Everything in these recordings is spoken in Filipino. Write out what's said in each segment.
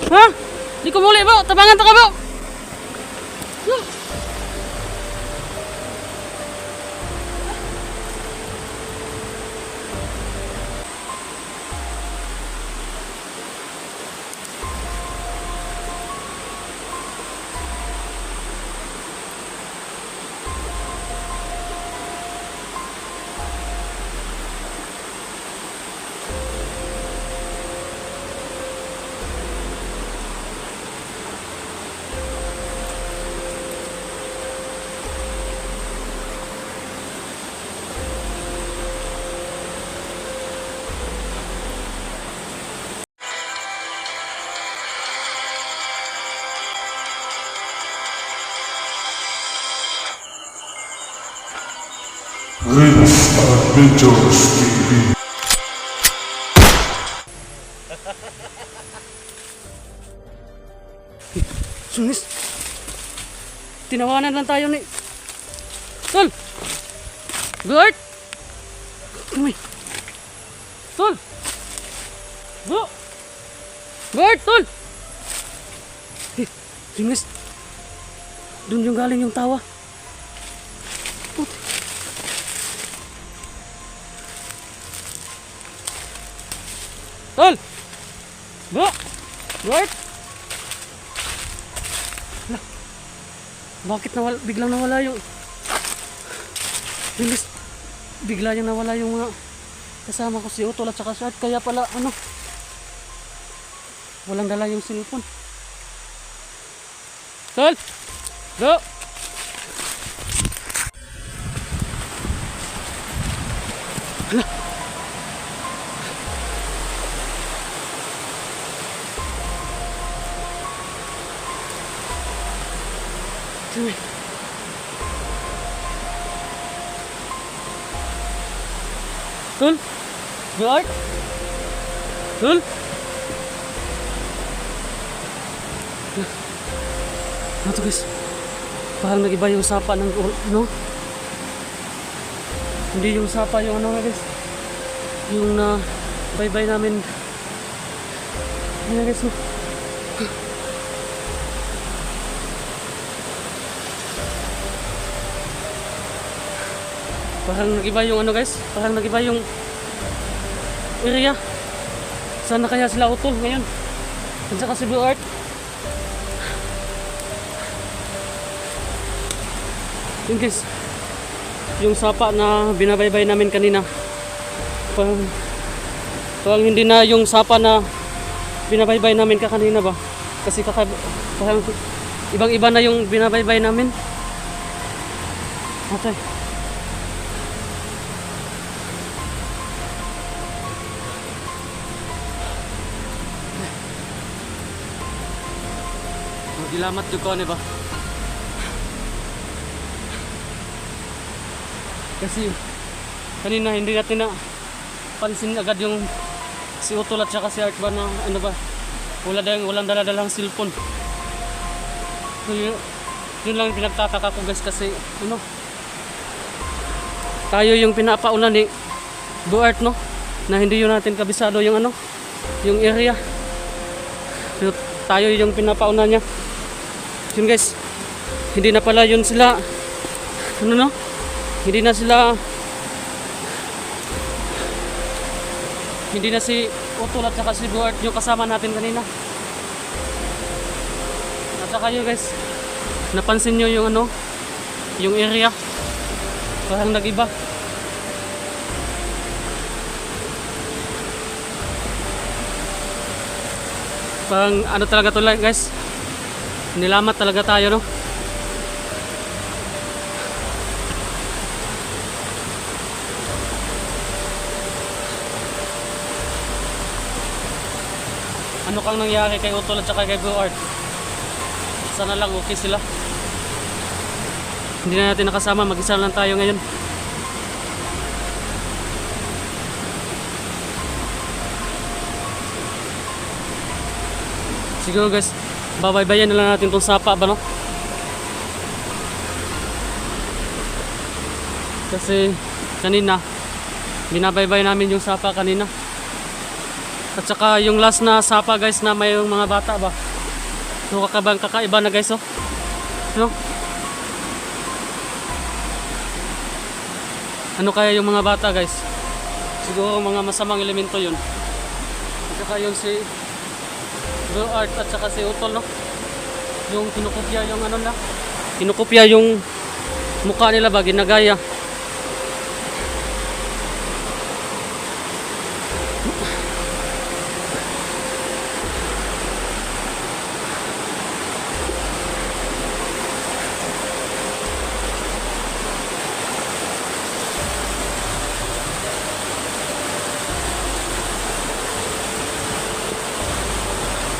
Ha? Di ko muli bro, tabangan ta ka bro. Vince Adventures TV. Sunis. Tinawanan lang tayo ni Tol. Gert. Uy. Tol. Bro. Gert, Tol. Sunis. Doon yung galing yung tawa. Tol! Bro! Gert! Bakit biglang nawala yung... Bigla yung nawala yung mga kasama ko si Utol at saka si Art. Kaya pala ano... Walang dala yung cellphone. Tol! Bro! Hala! Tol? Bro? Tol? Ano to guys? Parang nag-iba yung sapa ng ano? Hindi yung sapa yung ano guys? Yung na bye-bye namin. Ano guys? Parang nag-iba yung ano guys, parang nag-iba yung area. Sana kaya sila Utol ngayon? At saka si Blue Art. Yun guys, yung sapa na binabaybay namin kanina. Parang hindi na yung sapa na binabaybay namin kanina ba? Kasi parang ibang-iba na yung binabaybay namin. Okay. Gilamat yung ko, ba? Kasi kanina hindi natin na pansin agad yung si Utol at saka si Art ba na ano ba? Walang dala-dalang cellphone. So yun lang pinagtataka ko guys kasi ano? Tayo yung pinapauna ni Blue Art no? Na hindi yun natin kabisado yung ano? Yung area. So, tayo yung pinapauna niya. Yun guys, hindi na pala yun sila ano no? Hindi na si Utol at saka si Blue Art yung kasama natin kanina. At saka yun guys, napansin nyo yung ano, yung area parang nag-iba. Parang ano talaga to guys, nilamat talaga tayo no. Ano kang nangyari kay Utol at saka kay Blue Art? Sana lang okay sila. Hindi na natin nakasama, mag-isa lang tayo ngayon. Siguro guys, babaybayan na lang natin tong sapa ba no? Kasi kanina binabaybay namin yung sapa kanina. At saka yung last na sapa guys na may mga bata ba. So kakaiba na guys oh. No? Ano kaya yung mga bata guys? Siguro mga masamang elemento yun. At saka yung si Blue Art at saka si Utol no? Yung kinukopya yung ano na. Kinukopya yung mukha nila ba, ginagaya.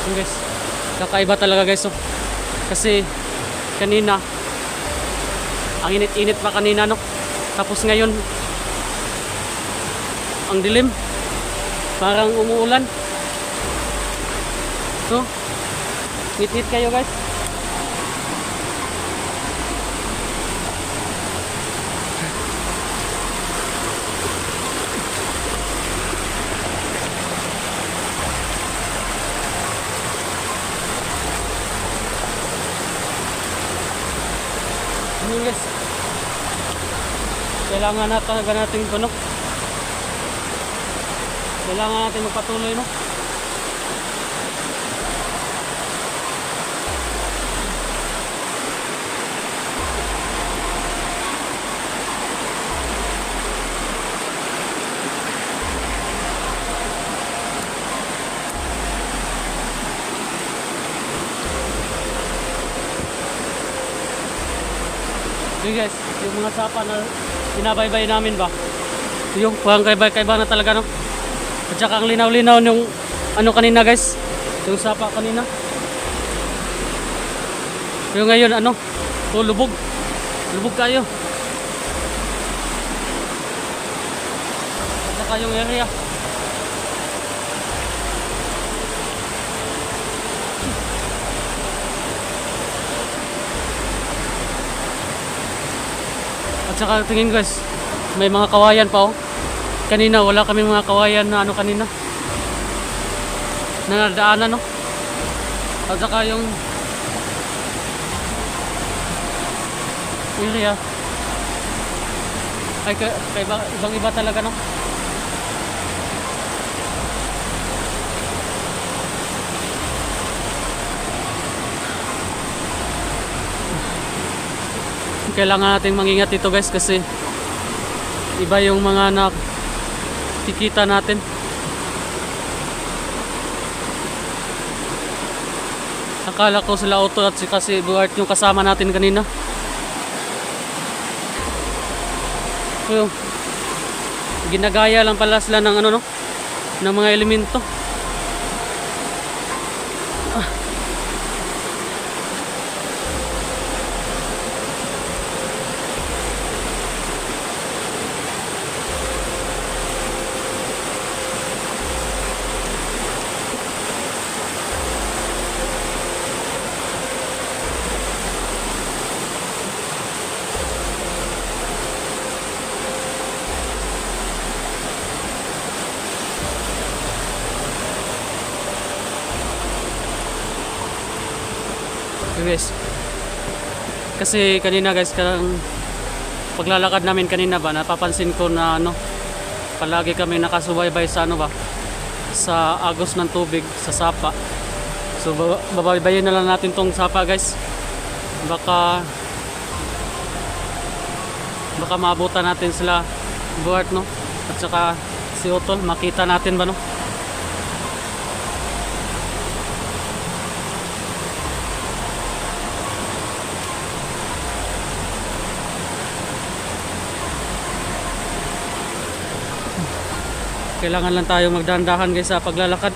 Guys, kakaiba talaga guys oh. Kasi kanina ang init-init pa kanina no. Tapos ngayon ang dilim. Parang umuulan. No? Ngit-ngit kayo guys. Yun guys, kailangan natin ano, kailangan natin magpatuloy no. Yun guys, yung mga sapa na pinabaybay namin ba, yung parang kaiba na talaga no. At saka ang linaw-linaw yung ano kanina guys, yung sapa kanina. Pero ngayon ano, lubog kayo. At saka yung area saka tingin guys, may mga kawayan pa oh. Kanina wala kami mga kawayan na ano kanina. Na nadaanan no. At saka yung area ay ibang iba talaga no. Kailangan natin mangingat dito guys kasi iba yung mga nakikita natin. Akala ko sila auto at kasi Buart yung kasama natin kanina. So, ginagaya lang pala sila ng ano no, ng mga elemento. Guys, kasi kanina guys, paglalakad namin kanina ba, napapansin ko na ano, palagi kami nakasubaybay sa ano ba, sa agos ng tubig, sa sapa. So babaybayin na lang natin tong sapa guys. Baka maabutan natin sila Buart no, at saka si Utol, makita natin ba no. Kailangan lang tayo magdahan-dahan guys sa paglalakad.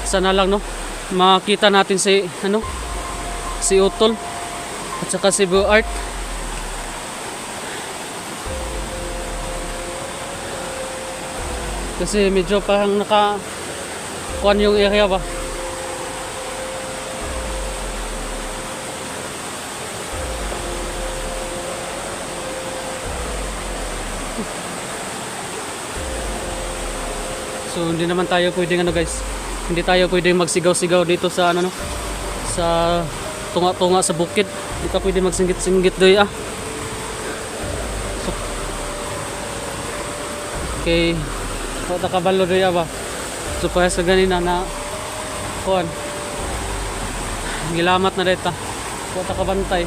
Sana lang no, makita natin si ano, si Utol at saka si Buart. Kasi medyo parang kuan yung area ba. So hindi naman tayo pwedeng ano guys, hindi tayo pwedeng magsigaw-sigaw dito sa ano no, sa tunga-tunga sa bukid. Hindi ka pwede magsinggit-singgit doy ah. So, okay, wala kabalo doy ba? So para sa ganina na kuan, gilamat na dito. Wala kabantay.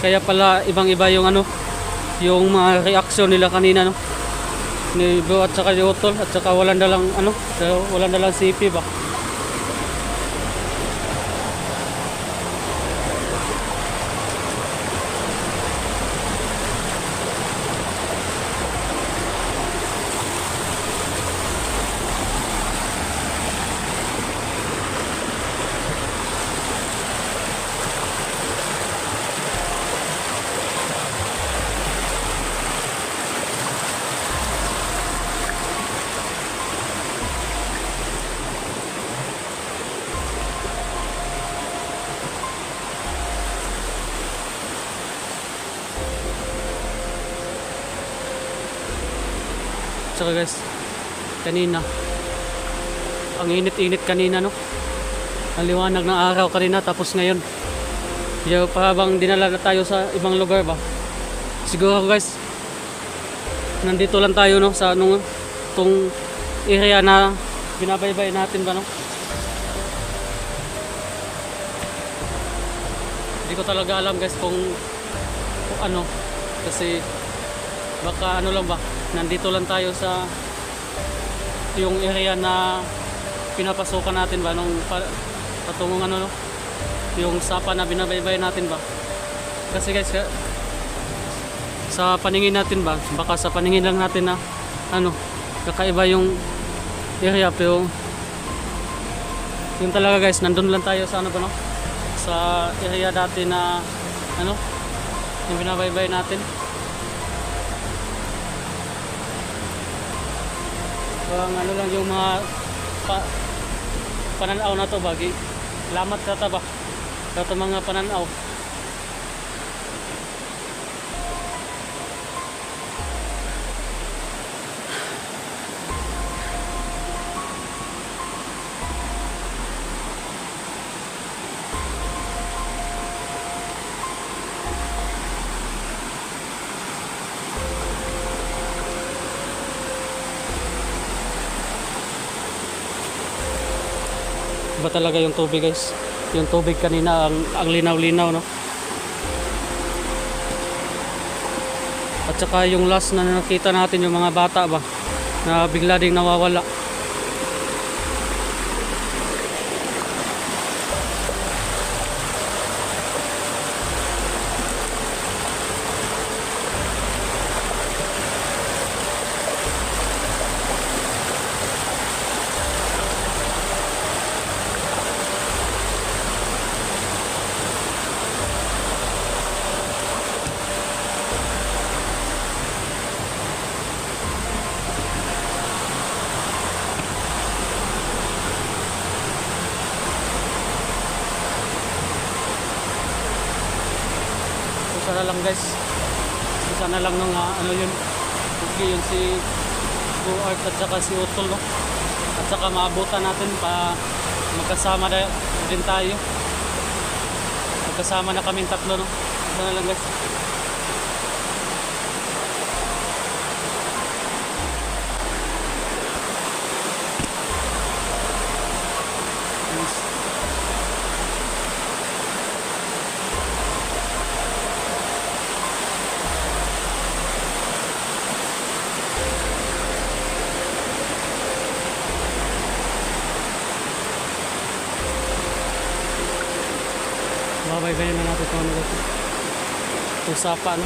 Kaya pala ibang-iba yung ano, yung mga reaksyon nila kanina no. Ni Bo at saka ni Utol at saka walang dalang ano, walang dalang CP ba. Saka guys, kanina ang init-init kanina no, ang liwanag ng araw kanina, tapos ngayon yung parang dinala na tayo sa ibang lugar ba. Siguro guys, nandito lang tayo no sa anong tong area na binabaybay natin ba no. Hindi ko talaga alam guys kung ano, kasi baka ano lang ba, nandito lang tayo sa yung area na pinapasukan natin ba nung patungong ano no, yung sapa na binabaybay natin ba. Kasi guys, sa paningin natin ba, baka sa paningin lang natin na ano, kakaiba yung area, pero yun talaga guys, nandun lang tayo sa ano ba no, sa area dati na ano, yung binabaybay natin. Ang ano lang yung mga pananaw na to bagi lamat kata ba kata mga pananaw. Iba talaga yung tubig guys, yung tubig kanina ang linaw-linaw no. At saka yung last na nakita natin yung mga bata ba na bigla ding nawawala. Sana lang guys, sana lang nung ano yun, okay, yun si Buart at saka si Utol no, at saka maabutan natin pa magkasama din tayo, magkasama na kaming tatlo no. Sana lang guys. Babaybayin na natin ito ano dito. Ito sapa no.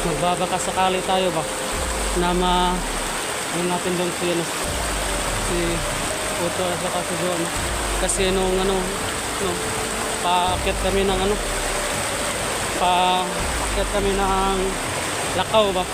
Magbabaka sakali tayo ba na yun natin doon si ano, si Utol at saka si Joan. Kasi nung ano no, paakyat kami ng ano, paakyat kami ng Lakaw ba.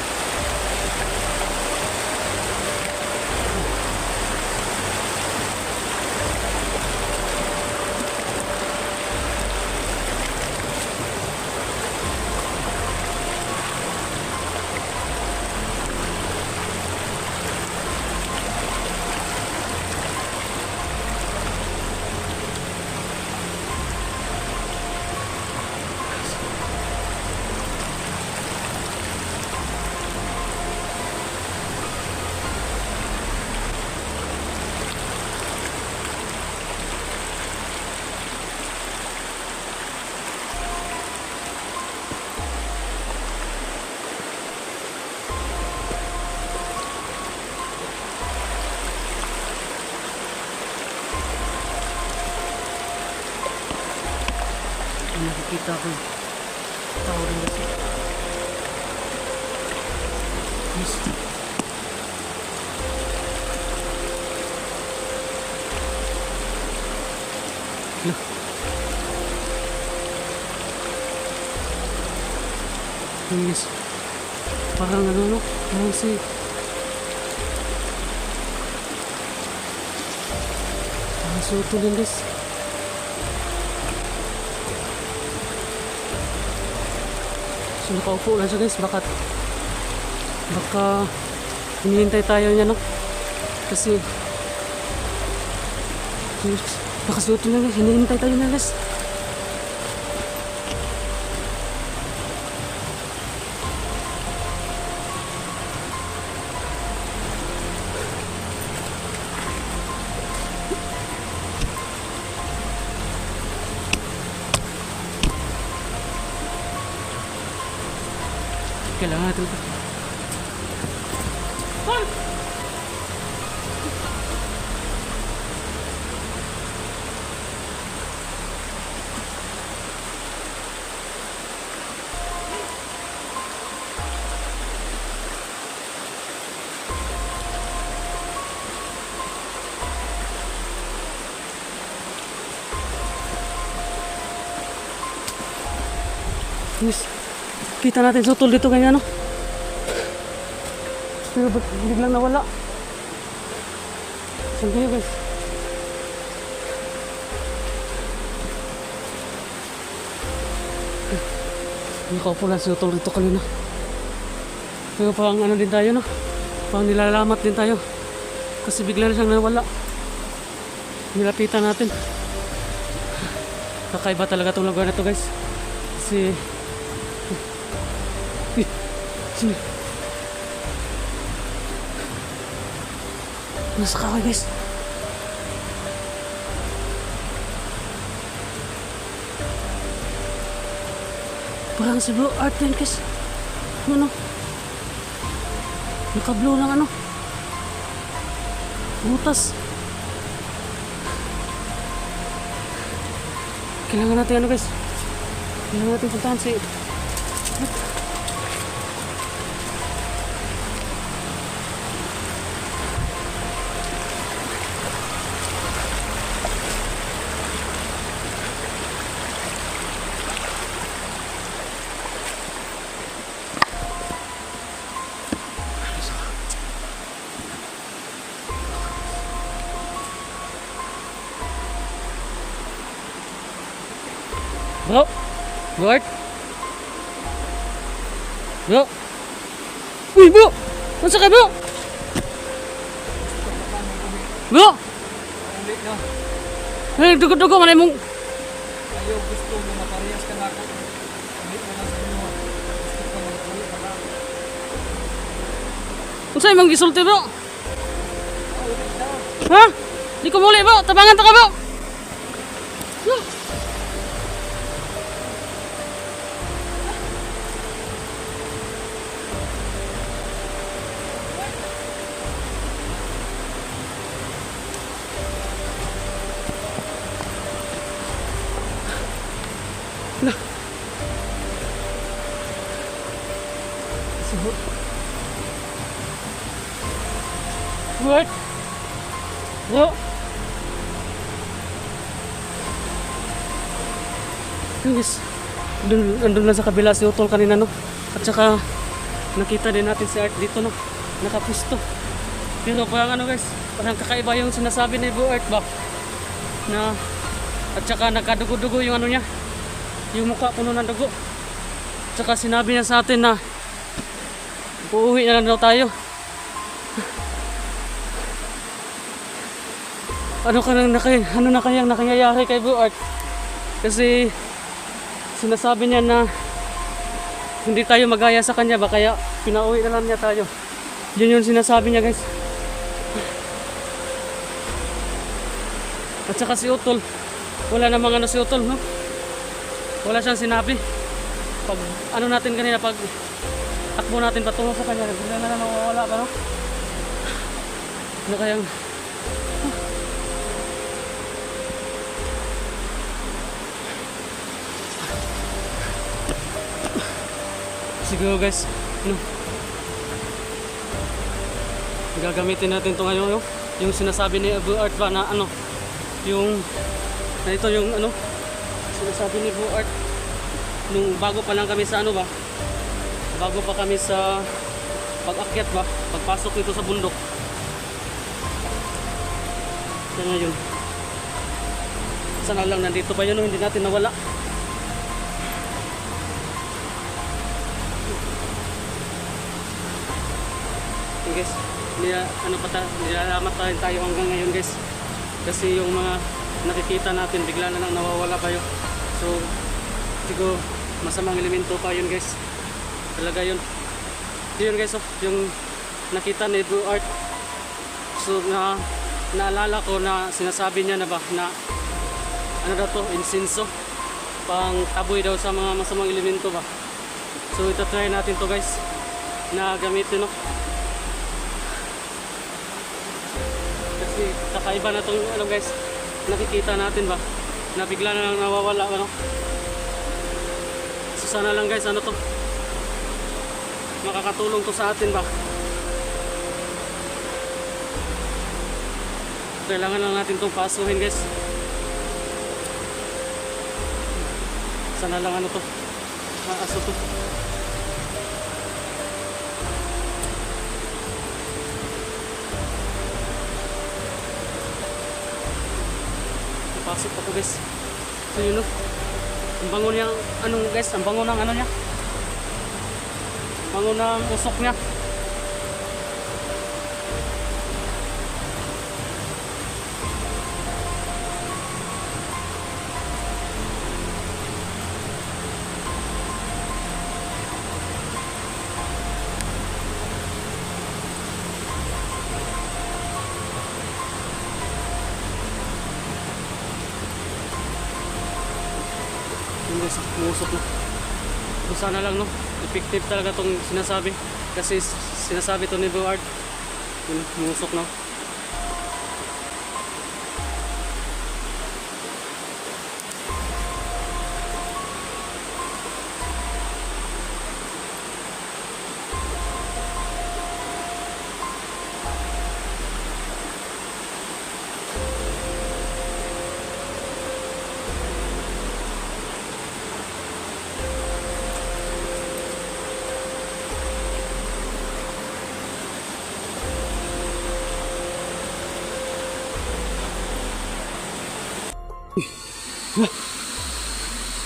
nakita ko yung tao rin dito. Yes. Hello. Yes. Parang ano, parang si suto din guys. So nakaupo lang siya guys. Baka hinihintay tayo niya no. Kasi nakasuto na guys. Hinihintay tayo na guys. Kailangan natin ito. Yes. Kita natin sutol dito kanya no. Pero ba't biglang nawala? Saan kayo guys? Nakaupo lang sutol dito kanina. Pero parang ano din tayo no? Parang nilalamat din tayo. Kasi bigla na siyang nawala. Nilapitan natin. Kakaiba talaga itong lugar na to guys. Kasi sino? Nasa kaway guys. Parang si Blue Art din guys. Ano? Naka-blue lang ano. Butas. Kailangan natin ano guys. Kailangan natin puntahan si Bro! Guard! Bro! Uy, bro! Masa ka, bro? Bro! Eh, dugo-dugo, manay mong... Ayaw gusto mo maparehas ka na ako. Hindi mo lang sa inyo. Gusto ko mag-uwi ka lang. Kung sa'yo mong gisulti, bro? Ha? Di ko muli, bro! Tabangan ta ka, bro! What? Bro? Guys, andun na sa kabila si Utol kanina no. At saka nakita din natin si Art dito no. Nakapusto. Pero parang ano guys, parang kakaiba yung sinasabi ni Bro Art ba? Na at saka nagkadugo-dugo yung ano niya. Yung mukha puno ng dugo. At saka sinabi niya sa atin na uuwi na lang daw tayo. Ano na kayang nakayayari kay Bro Art? Kasi sinasabi niya na hindi tayo magaya sa kanya ba kaya pinauwi na lang niya tayo. Yun yung sinasabi niya guys. At saka si Utol, wala namang ano si Utol no? Wala siyang sinabi. Pag ano natin kanina, pag takbo natin patungo sa kanya, bigla na lang mawawala pa no? Ano kayang siguro guys, ano, gagamitin natin ito ngayon, yung sinasabi ni Blue Art ba na ano, yung na ito yung ano sinasabi ni Blue Art nung bago pa lang kami sa ano ba, bago pa kami sa pag-akyat ba, pagpasok nito sa bundok. Kaya ngayon, sana lang nandito pa yun, no? Hindi natin nawala. Okay, guys, ano pa nilalamat pa rin tayo hanggang ngayon guys, kasi yung mga nakikita natin bigla na lang nawawala pa yun. So siguro masamang elemento pa yun guys, talaga yun. Yun guys, oh, yung nakita ni Blue Art. So naalala ko na sinasabi niya na ba na ano daw to, insenso, pang taboy daw sa mga masamang elemento ba. So itatry natin to guys na gamitin, no? Kasi kakaiba na tong ano guys, nakikita natin ba na bigla na lang nawawala, ano. So sana lang guys, ano to, makakatulong to sa atin ba. Kailangan lang natin itong pasuhin guys. Sana lang ano to, maaso to. Pasok ako guys. So yun, no? Ang bango niya, anong guys, ang bango ng ano niya, bango ng usok niya. Guys, umusok na. So sana lang, no, effective talaga tong sinasabi, kasi sinasabi to ni Blue Art, umusok na.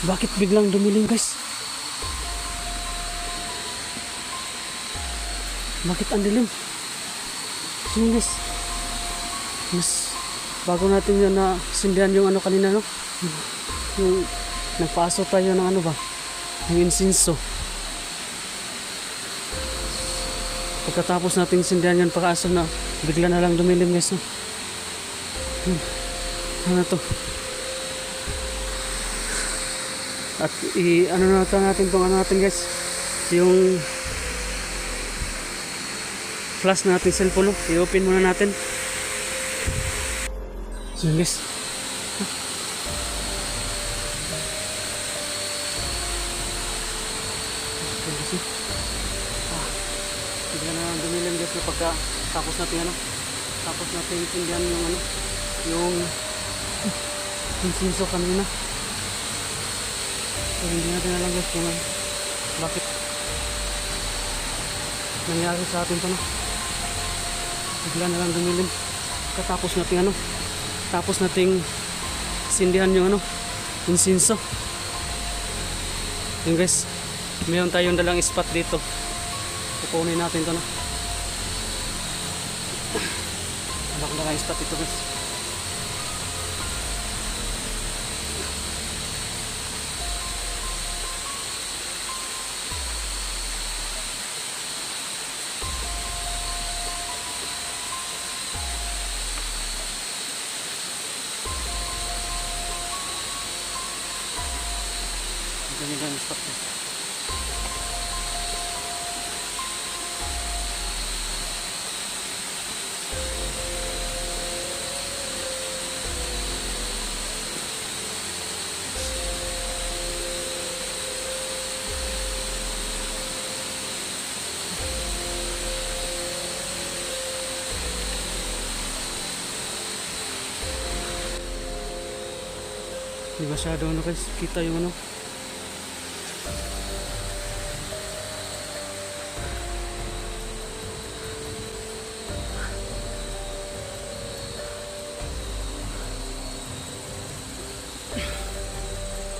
Bakit biglang dumilim guys? Bakit ang dilim? So guys, mas bago natin yun na sindihan yung ano kanina, no? Yung nagpaso tayo ng ano ba, yung insenso. Pagkatapos natin sindihan yun, pagkaaso na bigla na lang dumilim guys, no? Ano to? At ano natin itong ano natin guys, yung flash natin cellphone, no? I-open muna natin. So guys, bigla na lang dumilim guys, no? Pagka tapos natin ano, tapos natin tindihan yung ano, yung insenso kanina. So, hindi natin alam guys kung bakit nangyari sa atin ito, no? Bigla na lang dumilim katapos natin ano, tapos nating sindihan yung ano, insenso. Yun guys, mayroon tayong dalang spot dito, kukunin natin ito, no? Wala ko dalang spot dito guys. Ganyan lang yung spot guys. Di masyado ano guys, kita yung ano.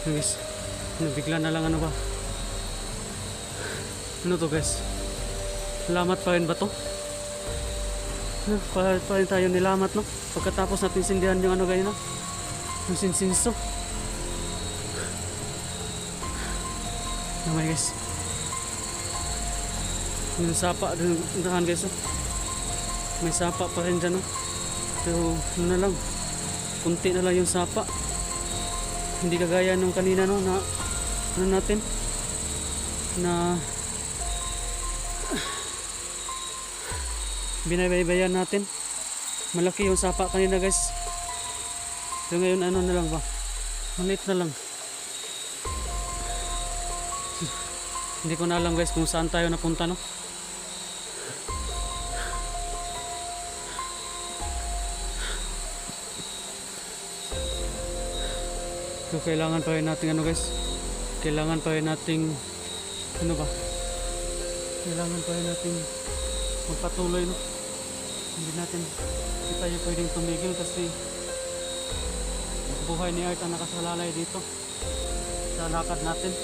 Guys, nabigla na lang ano ba? Ano to guys? Lamat pa rin ba to? Pa rin tayo nilamat no? Pagkatapos natin sindihan yung ano ganyan no? Yung sinsinso. Namay guys. Yung sapa dun guys oh. May sapa pa rin dyan no? Pero ano na lang, kunti na lang yung sapa. Hindi kagaya nung kanina no na ano natin na binabaybayan natin. Malaki yung sapa kanina guys. So ngayon ano na lang ba? Maliit na lang. Hindi ko na alam guys kung saan tayo napunta no. So kailangan pa rin natin ano guys, kailangan pa rin nating ano ba, kailangan pa rin nating magpatuloy no. Hindi tayo pwedeng tumigil kasi buhay ni Art ang nakasalalay dito sa lakad natin.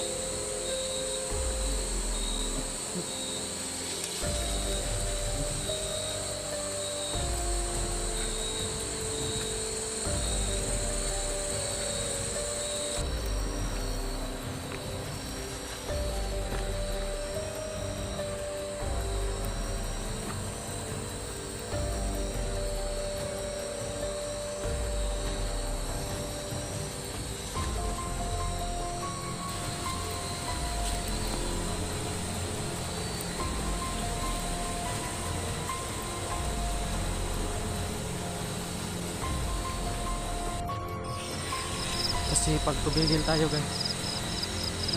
Kasi pag tubigil tayo guys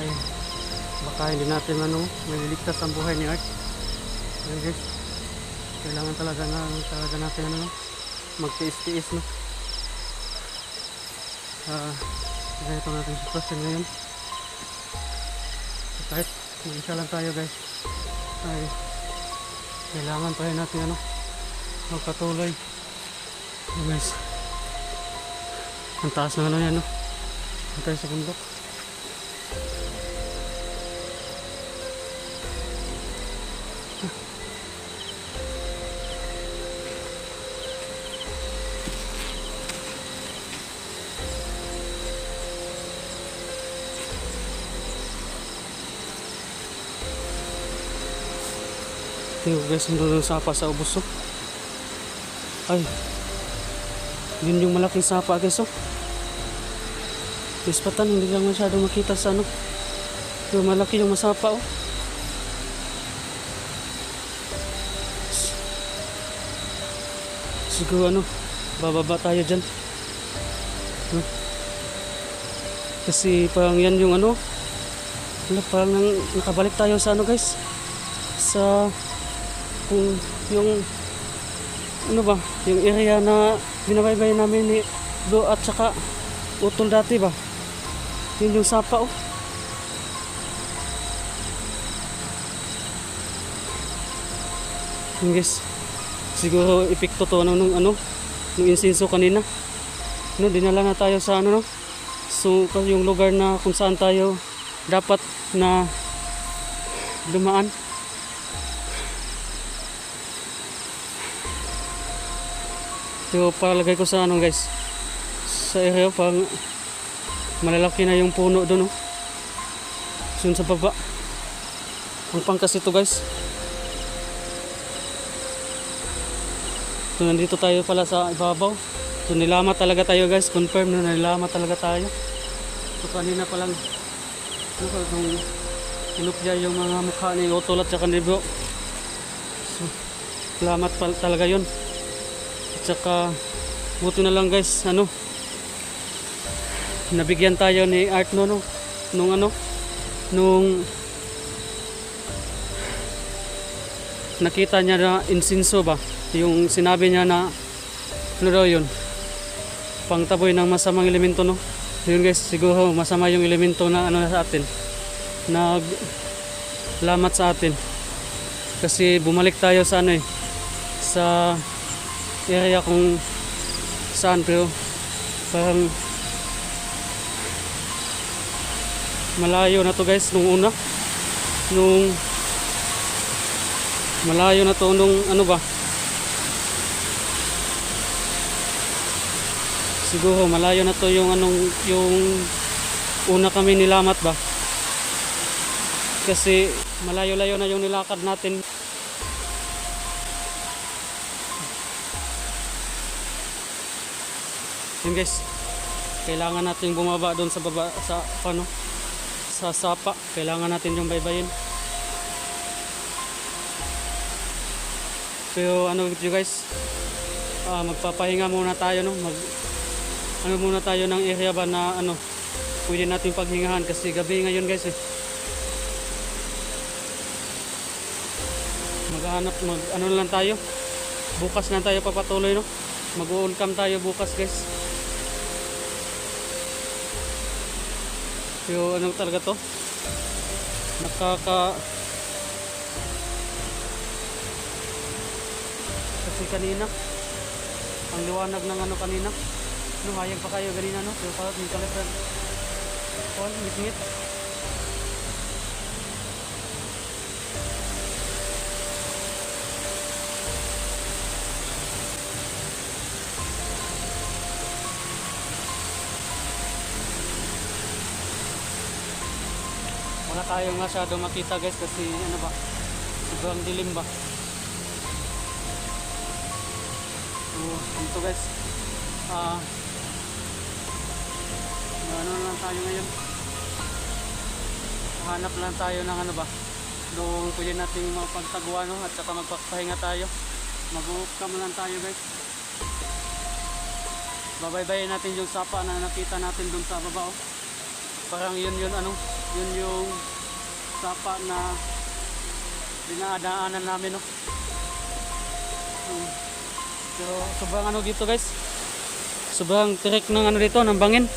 ay baka hindi natin ano maliligtas ang buhay ni Art. Ayun guys, kailangan talaga natin ano magtiis-tiis no. Ganito natin sitwasyon ngayon. Kahit mag-isa lang tayo guys ay kailangan pa rin natin ano magpatuloy. Ayun guys, ang taas ng ano yan no. Tayo sa bundok. Tingnan guys, nandun yung sapa sa ubos oh. Ay, yun yung malaking sapa guys oh. Ispatan, hindi lang masyado makita sa ano. Pero malaki yung masapa oh. Siguro ano, bababa tayo dyan. Kasi parang yan yung ano. Parang nakabalik tayo sa ano guys. Sa kung yung ano ba, yung area na binabaybay namin ni Do at saka Utol dati ba. Yun yung sapa oh. Yun guys, siguro epekto to nung nung insinso kanina no, dinala na tayo sa ano no. So yung lugar na kung saan tayo dapat na dumaan. So palagay ko sa ano guys, sa area pang malalaki na yung puno doon oh. So sa baba ang pangkas ito guys. So nandito tayo pala sa ibabaw. So nilamat talaga tayo guys, confirm na nilamat talaga tayo. So kanina pa lang nung inupya yung mga mukha ni Utol at saka ni Bro. So nilamat pa talaga yun. At saka buti na lang guys ano, nabigyan tayo ni Art no, nung nakita niya na insinso ba, yung sinabi niya na ano daw yun, pangtaboy ng masamang elemento no. Yun guys, siguro masama yung elemento na ano sa atin. Naglamat sa atin. Kasi bumalik tayo sa ano eh, sa area kung saan, pero parang malayo na to guys nung una. Malayo na to nung ano ba, siguro malayo na to yung una kami nilamat ba, kasi malayo-layo na yung nilakad natin. Yun guys, kailangan natin bumaba doon sa baba, sa ano, sa sapa. Kailangan natin yung baybayin. Pero ano you guys, magpapahinga muna tayo, no? Ano muna tayo ng area ba na ano pwede natin paghingahan, kasi gabi ngayon guys eh. Ano lang tayo, bukas na tayo papatuloy, no? Mag-uuncam tayo bukas guys. Pero ano talaga to, kasi kanina ang liwanag ng ano kanina, no, hayag pa kayo ganina, no? Pero parang yung kalipan ngit-ngit. Wala tayong masyado makita guys, kasi ano ba, sobrang dilim ba. So dito guys, ano lang tayo ngayon, hanap lang tayo ng ano ba, doon pwede natin mapagtagwa, no? At saka magpapahinga tayo, mag-uukam lang tayo guys. Babaybayin natin yung sapa na nakita natin doon sa baba, oh. Parang yun yung sapa na dinadaanan namin, no? Pero sobrang ano dito guys, sobrang tirik ng ano dito, ng bangin.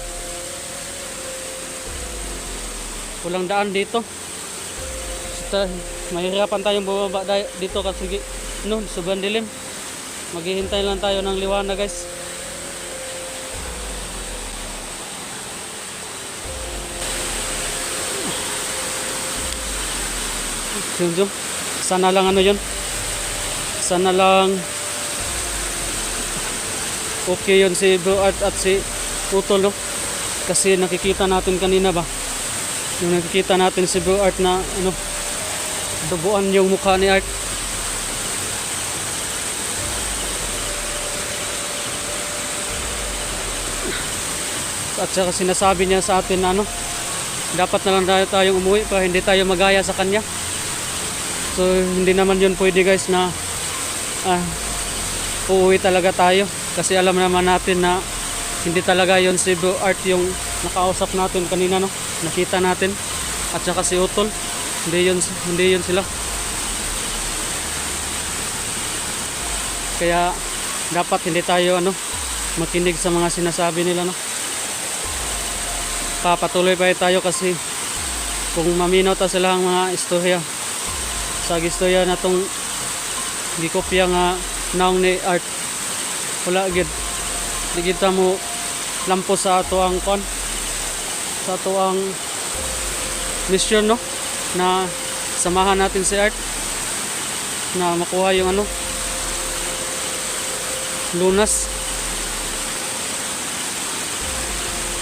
Walang daan dito. Mahirapan tayong bumaba dito kasi no, sobrang dilim. Maghihintay lang tayo ng liwanag guys. Yun. Sana lang ano yun, sana lang okay yun si Bro Art at si Utol, no? Kasi nakikita natin kanina ba, yung nakikita natin si Bro Art na ano, dubuan yung mukha ni Art. At saka sinasabi niya sa atin na ano, dapat na lang tayong umuwi para hindi tayo magaya sa kanya. So hindi naman yun pwede guys na uuwi talaga tayo, kasi alam naman natin na hindi talaga yun si Bro Art yung nakausap natin kanina, no? Nakita natin, at saka si Utol, hindi yun sila. Kaya dapat hindi tayo ano, makinig sa mga sinasabi nila, no? Papatuloy pa tayo, kasi kung maminaw ta sila ang mga istorya, sa istorya na tong gikopya nga naong ni Art, wala gid, di kita mo lampos sa ato ang kon, sa ato ang mission, no? Na samahan natin si Art na makuha yung ano, lunas.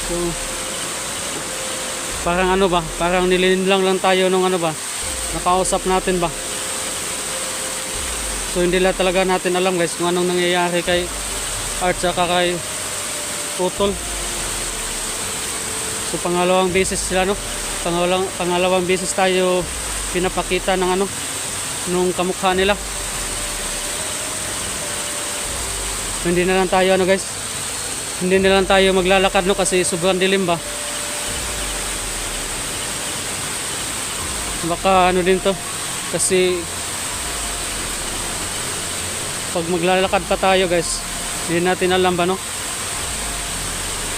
So parang ano ba, parang nilinlang lang tayo nung ano ba, nakausap natin ba. So hindi lang talaga natin alam guys kung anong nangyayari kay Art saka kay Utol. So pangalawang beses sila, no? Pangalawang beses tayo pinapakita ng ano, nung kamukha nila. So, hindi na lang tayo ano guys, hindi na lang tayo maglalakad, no? Kasi sobrang dilim ba. Baka ano din to, kasi pag maglalakad pa tayo guys, hindi natin alam ba, no?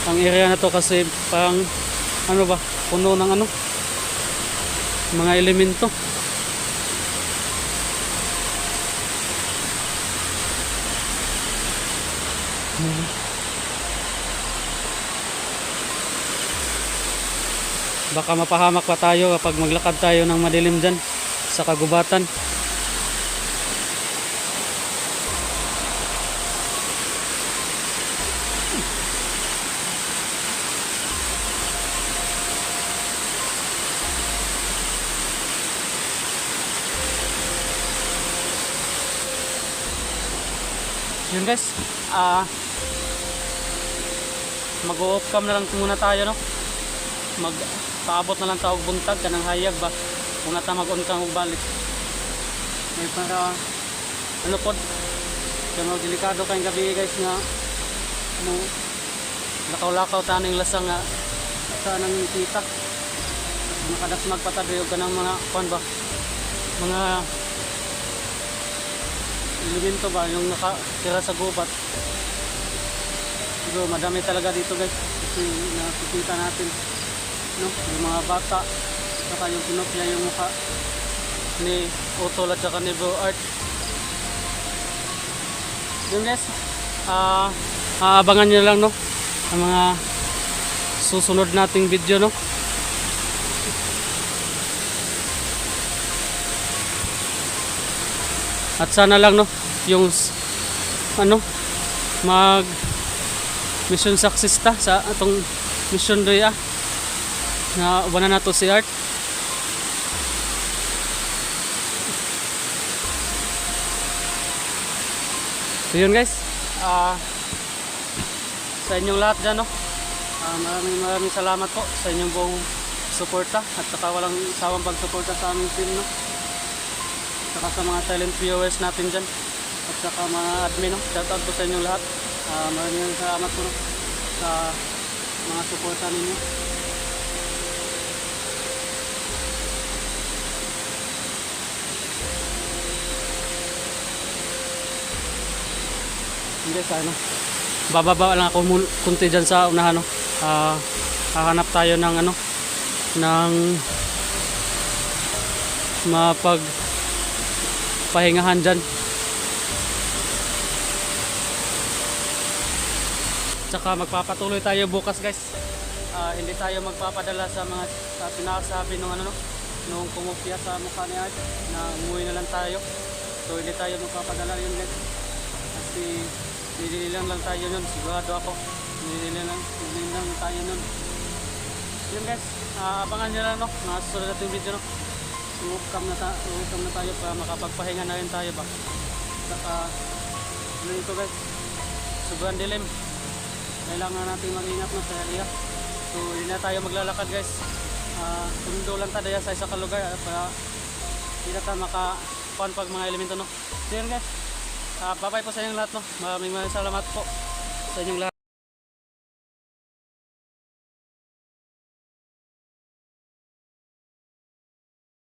ang area na to kasi parang ano ba, puno ng ano, mga elemento. Baka mapahamak pa tayo kapag maglakad tayo ng madilim dyan sa kagubatan. Yun guys, mag-off cam na lang muna tayo, no? Magpaabot na lang tawag buntag kanang hayag ba kung nata mag-on cam balik may para ano po kaya mga delikado kayong gabi guys nga mo lakaw-lakaw taning lasang nga sa nang kita nakadasmag patadyo kanang mga kuan ba mga elemento ba yung nakatira sa gubat. So, madami talaga dito guys kasi nakikita natin, no? Yung mga bata saka yung pinopya yung mukha ni Otol at saka ni Bro Art. Yun guys, aabangan nyo lang, no, ang mga susunod nating video, no. At sana lang, no, yung ano mag mission success ta sa atong mission doya na wala na to si Art. So yun guys, sa inyong lahat dyan, no, maraming salamat po sa inyong buong suporta at saka walang sawang pagsuporta sa aming team, no, saka sa mga silent viewers natin dyan at saka mga admin, no. Shout out po sa inyong lahat. Maraming salamat po, no, sa mga suporta ninyo. Hindi sa ano, bababa lang ako kunti dyan sa unahan, no. Hahanap tayo ng ano, ng mapagpahingahan dyan. Tsaka magpapatuloy tayo bukas guys. Hindi tayo magpapadala sa mga sinasabi ng ano, no, nung kumupya sa mukha ni Art na umuwi na lang tayo. So hindi tayo magpapadala yun guys kasi nilililang lang tayo nun, sigurado ako nilililang tayo nun. Yun guys, abangan nyo lang, no, mga susunod natin video, no. Umukam na tayo para makapagpahinga na rin tayo ba. Saka ano ito guys, sobrang dilim, kailangan natin mag-ingat, no, sa area. So hindi na tayo maglalakad guys, sundo lang tayo sa isang lugar para hindi na tayo makakuhan pag mga elemento, no. So yun guys, bye bye po sa inyong lahat, no. Maraming salamat po sa inyong lahat.